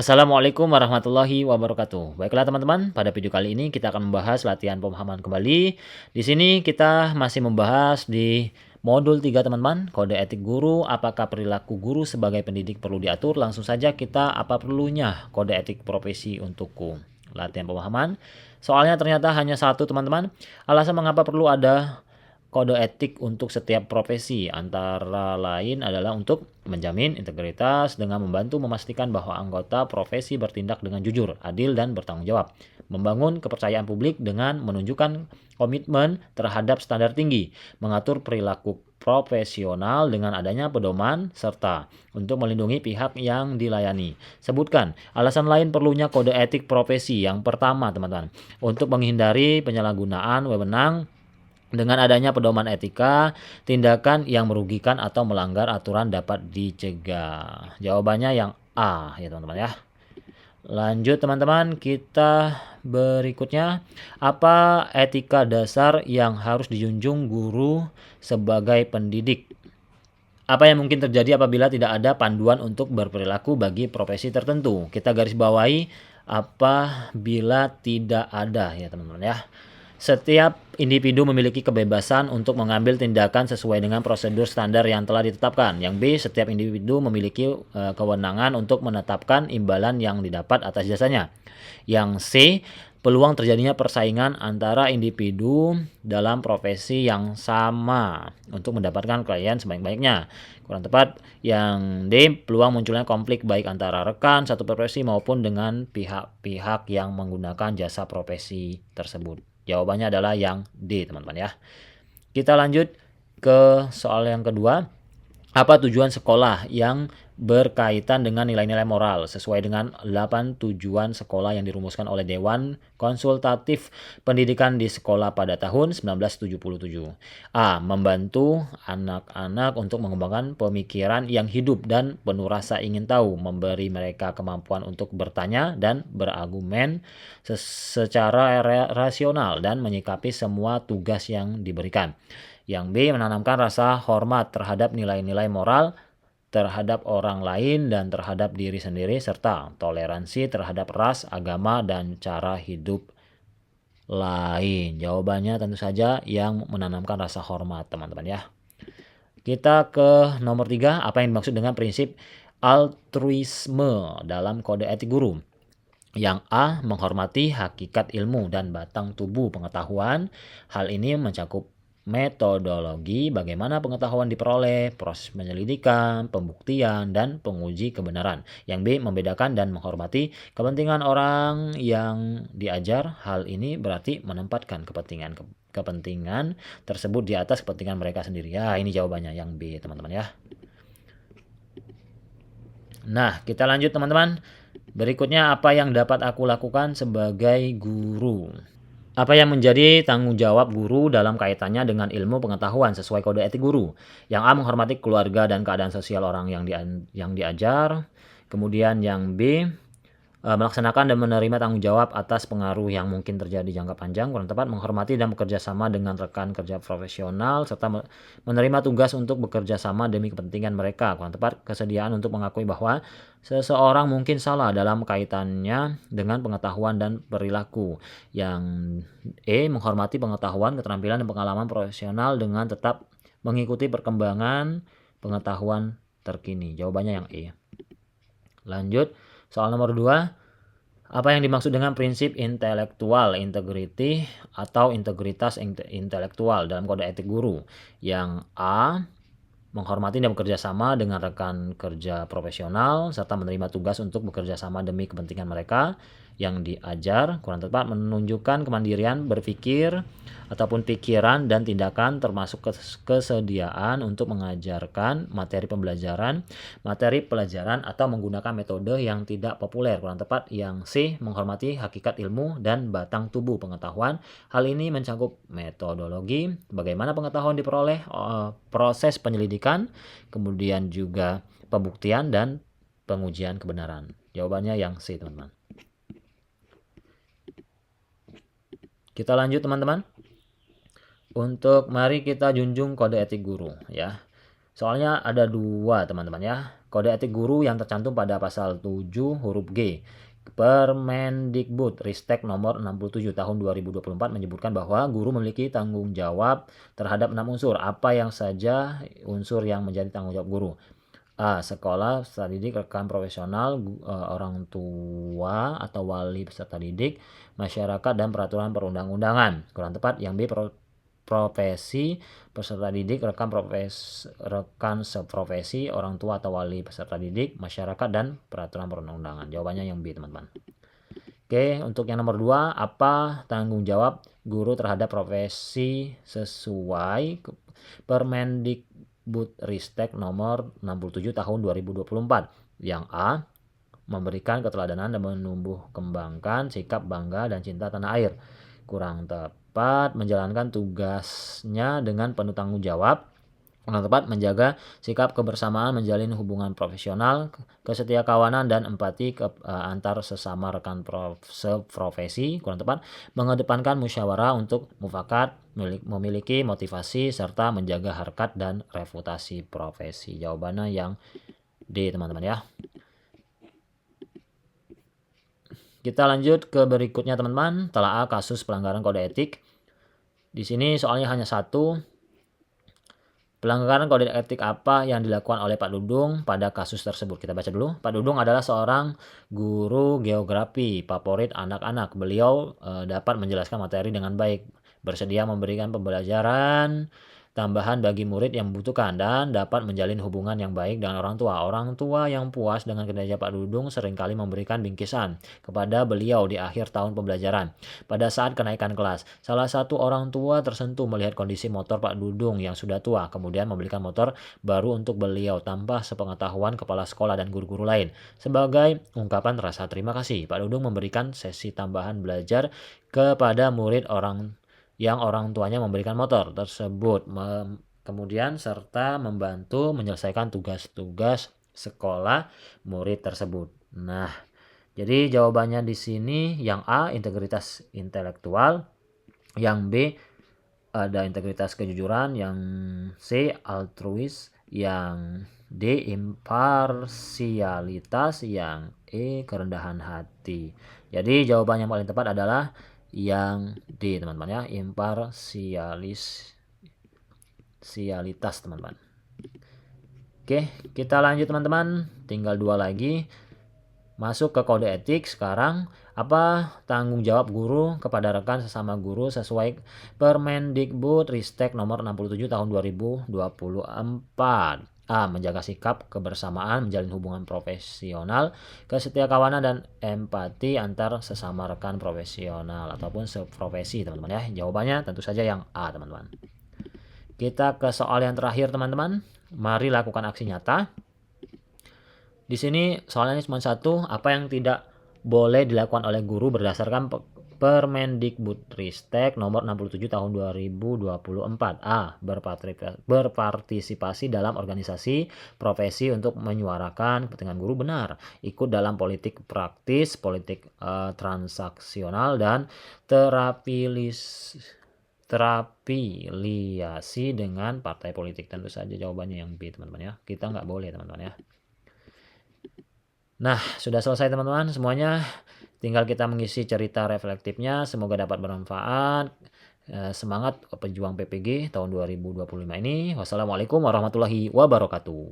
Assalamualaikum warahmatullahi wabarakatuh. Baiklah teman-teman, pada video kali ini kita akan membahas latihan pemahaman kembali. Di sini kita masih membahas di modul 3 teman-teman, kode etik guru, apakah perilaku guru sebagai pendidik perlu diatur? Langsung saja kita apa perlunya kode etik profesi untukku. Latihan pemahaman. Soalnya ternyata hanya satu teman-teman. Alasan mengapa perlu ada kode etik untuk setiap profesi antara lain adalah untuk menjamin integritas dengan membantu memastikan bahwa anggota profesi bertindak dengan jujur, adil, dan bertanggung jawab. Membangun kepercayaan publik dengan menunjukkan komitmen terhadap standar tinggi, mengatur perilaku profesional dengan adanya pedoman, serta untuk melindungi pihak yang dilayani. Sebutkan alasan lain perlunya kode etik profesi. Yang pertama teman-teman, untuk menghindari penyalahgunaan wewenang. Dengan adanya pedoman etika, tindakan yang merugikan atau melanggar aturan dapat dicegah. Jawabannya yang A ya teman-teman ya. Lanjut teman-teman, kita berikutnya. Apa etika dasar yang harus dijunjung guru sebagai pendidik? Apa yang mungkin terjadi apabila tidak ada panduan untuk berperilaku bagi profesi tertentu? Kita garis bawahi apabila tidak ada ya teman-teman ya. Setiap individu memiliki kebebasan untuk mengambil tindakan sesuai dengan prosedur standar yang telah ditetapkan. Yang B, setiap individu memiliki kewenangan untuk menetapkan imbalan yang didapat atas jasanya. Yang C, peluang terjadinya persaingan antara individu dalam profesi yang sama untuk mendapatkan klien sebaik-baiknya. Kurang tepat. Yang D, peluang munculnya konflik baik antara rekan satu profesi maupun dengan pihak-pihak yang menggunakan jasa profesi tersebut. Jawabannya adalah yang D, teman-teman ya. Kita lanjut ke soal yang kedua. Apa tujuan sekolah yang berkaitan dengan nilai-nilai moral sesuai dengan 8 tujuan sekolah yang dirumuskan oleh Dewan Konsultatif Pendidikan di Sekolah pada tahun 1977. A. Membantu anak-anak untuk mengembangkan pemikiran yang hidup dan penuh rasa ingin tahu, memberi mereka kemampuan untuk bertanya dan berargumen secara rasional dan menyikapi semua tugas yang diberikan. Yang B, menanamkan rasa hormat terhadap nilai-nilai moral terhadap orang lain dan terhadap diri sendiri, serta toleransi terhadap ras, agama, dan cara hidup lain. Jawabannya tentu saja yang menanamkan rasa hormat, teman-teman ya. Kita ke nomor 3, apa yang dimaksud dengan prinsip altruisme dalam kode etik guru? Yang A, menghormati hakikat ilmu dan batang tubuh pengetahuan. Hal ini mencakup metodologi bagaimana pengetahuan diperoleh, proses penyelidikan, pembuktian, dan penguji kebenaran. Yang B, membedakan dan menghormati kepentingan orang yang diajar. Hal ini berarti menempatkan kepentingan tersebut di atas kepentingan mereka sendiri. Ya, ini jawabannya yang B, teman-teman ya. Nah, kita lanjut teman-teman. Berikutnya, apa yang dapat aku lakukan sebagai guru? Apa yang menjadi tanggung jawab guru dalam kaitannya dengan ilmu pengetahuan sesuai kode etik guru? Yang A, menghormati keluarga dan keadaan sosial orang yang diajar. Kemudian yang B, melaksanakan dan menerima tanggung jawab atas pengaruh yang mungkin terjadi jangka panjang. Kurang tepat, menghormati dan bekerja sama dengan rekan kerja profesional serta menerima tugas untuk bekerja sama demi kepentingan mereka. Kurang tepat, kesediaan untuk mengakui bahwa seseorang mungkin salah dalam kaitannya dengan pengetahuan dan perilaku. Yang E, menghormati pengetahuan, keterampilan, dan pengalaman profesional dengan tetap mengikuti perkembangan pengetahuan terkini. Jawabannya yang E. Lanjut, soal nomor 2. Apa yang dimaksud dengan prinsip intelektual integrity atau integritas intelektual dalam kode etik guru? Yang A, menghormati dan bekerja sama dengan rekan kerja profesional serta menerima tugas untuk bekerja sama demi kepentingan mereka yang diajar. Kurang tepat, menunjukkan kemandirian berpikir ataupun pikiran dan tindakan termasuk kesediaan untuk mengajarkan materi pelajaran atau menggunakan metode yang tidak populer. Kurang tepat, yang C, menghormati hakikat ilmu dan batang tubuh pengetahuan. Hal ini mencakup metodologi, bagaimana pengetahuan diperoleh, proses penyelidikan, kemudian juga pembuktian dan pengujian kebenaran. Jawabannya yang C, teman-teman. Kita lanjut teman-teman. Untuk mari kita junjung kode etik guru ya. Soalnya ada dua teman-teman ya. Kode etik guru yang tercantum pada pasal 7 huruf G. Permendikbud Ristek nomor 67 tahun 2024 menyebutkan bahwa guru memiliki tanggung jawab terhadap 6 unsur. Apa yang saja unsur yang menjadi tanggung jawab guru? A. Sekolah, peserta didik, rekan profesional, orang tua atau wali peserta didik, masyarakat, dan peraturan perundang-undangan. Kurang tepat. Yang B. Profesi, peserta didik, rekan seprofesi, orang tua atau wali peserta didik, masyarakat, dan peraturan perundang-undangan. Jawabannya yang B, teman-teman. Oke, untuk yang nomor 2, apa tanggung jawab guru terhadap profesi sesuai Permendikbudristek nomor 67 tahun 2024? Yang A. Memberikan keteladanan dan menumbuh kembangkan sikap bangga dan cinta tanah air. Kurang tepat. Menjalankan tugasnya dengan penuh tanggung jawab. Kurang tepat. Menjaga sikap kebersamaan, menjalin hubungan profesional, kesetiakawanan, dan empati antar sesama rekan seprofesi. Kurang tepat. Mengedepankan musyawarah untuk mufakat, memiliki motivasi, serta menjaga harkat dan reputasi profesi. Jawabannya yang D, teman-teman ya. Kita lanjut ke berikutnya, teman-teman. Telaah kasus pelanggaran kode etik. Di sini soalnya hanya satu. Pelanggaran kode etik apa yang dilakukan oleh Pak Dudung pada kasus tersebut? Kita baca dulu. Pak Dudung adalah seorang guru geografi favorit anak-anak. Beliau dapat menjelaskan materi dengan baik, bersedia memberikan pembelajaran tambahan bagi murid yang membutuhkan, dan dapat menjalin hubungan yang baik dengan orang tua. Orang tua yang puas dengan kinerja Pak Dudung seringkali memberikan bingkisan kepada beliau di akhir tahun pembelajaran. Pada saat kenaikan kelas, salah satu orang tua tersentuh melihat kondisi motor Pak Dudung yang sudah tua, kemudian membelikan motor baru untuk beliau tanpa sepengetahuan kepala sekolah dan guru-guru lain. Sebagai ungkapan rasa terima kasih, Pak Dudung memberikan sesi tambahan belajar kepada murid orang tuanya memberikan motor tersebut, kemudian serta membantu menyelesaikan tugas-tugas sekolah murid tersebut. Nah, jadi jawabannya di sini yang A, integritas intelektual, yang B, ada integritas kejujuran, yang C, altruis, yang D, imparsialitas, yang E, kerendahan hati. Jadi jawaban yang paling tepat adalah yang D, teman-teman ya, imparsialitas, teman-teman. Oke, kita lanjut, teman-teman. Tinggal dua lagi. Masuk ke kode etik sekarang. Apa tanggung jawab guru kepada rekan sesama guru sesuai Permendikbudristek nomor 67 tahun 2024? A. Menjaga sikap kebersamaan, menjalin hubungan profesional, kesetiakawanan, dan empati antar sesama rekan profesional ataupun seprofesi, teman-teman ya. Jawabannya tentu saja yang A, teman-teman. Kita ke soal yang terakhir, teman-teman. Mari lakukan aksi nyata. Di sini soalnya cuma satu. Apa yang tidak boleh dilakukan oleh guru berdasarkan Permendikbudristek nomor 67 tahun 2024? A. Berpartisipasi dalam organisasi profesi untuk menyuarakan kepentingan guru. Benar. Ikut dalam politik praktis, politik transaksional, dan terafiliasi dengan partai politik. Tentu saja jawabannya yang B, teman-teman ya. Kita nggak boleh, teman-teman ya. Nah, sudah selesai, teman-teman semuanya. Tinggal kita mengisi cerita reflektifnya. Semoga dapat bermanfaat. Semangat pejuang PPG tahun 2025 ini. Wassalamualaikum warahmatullahi wabarakatuh.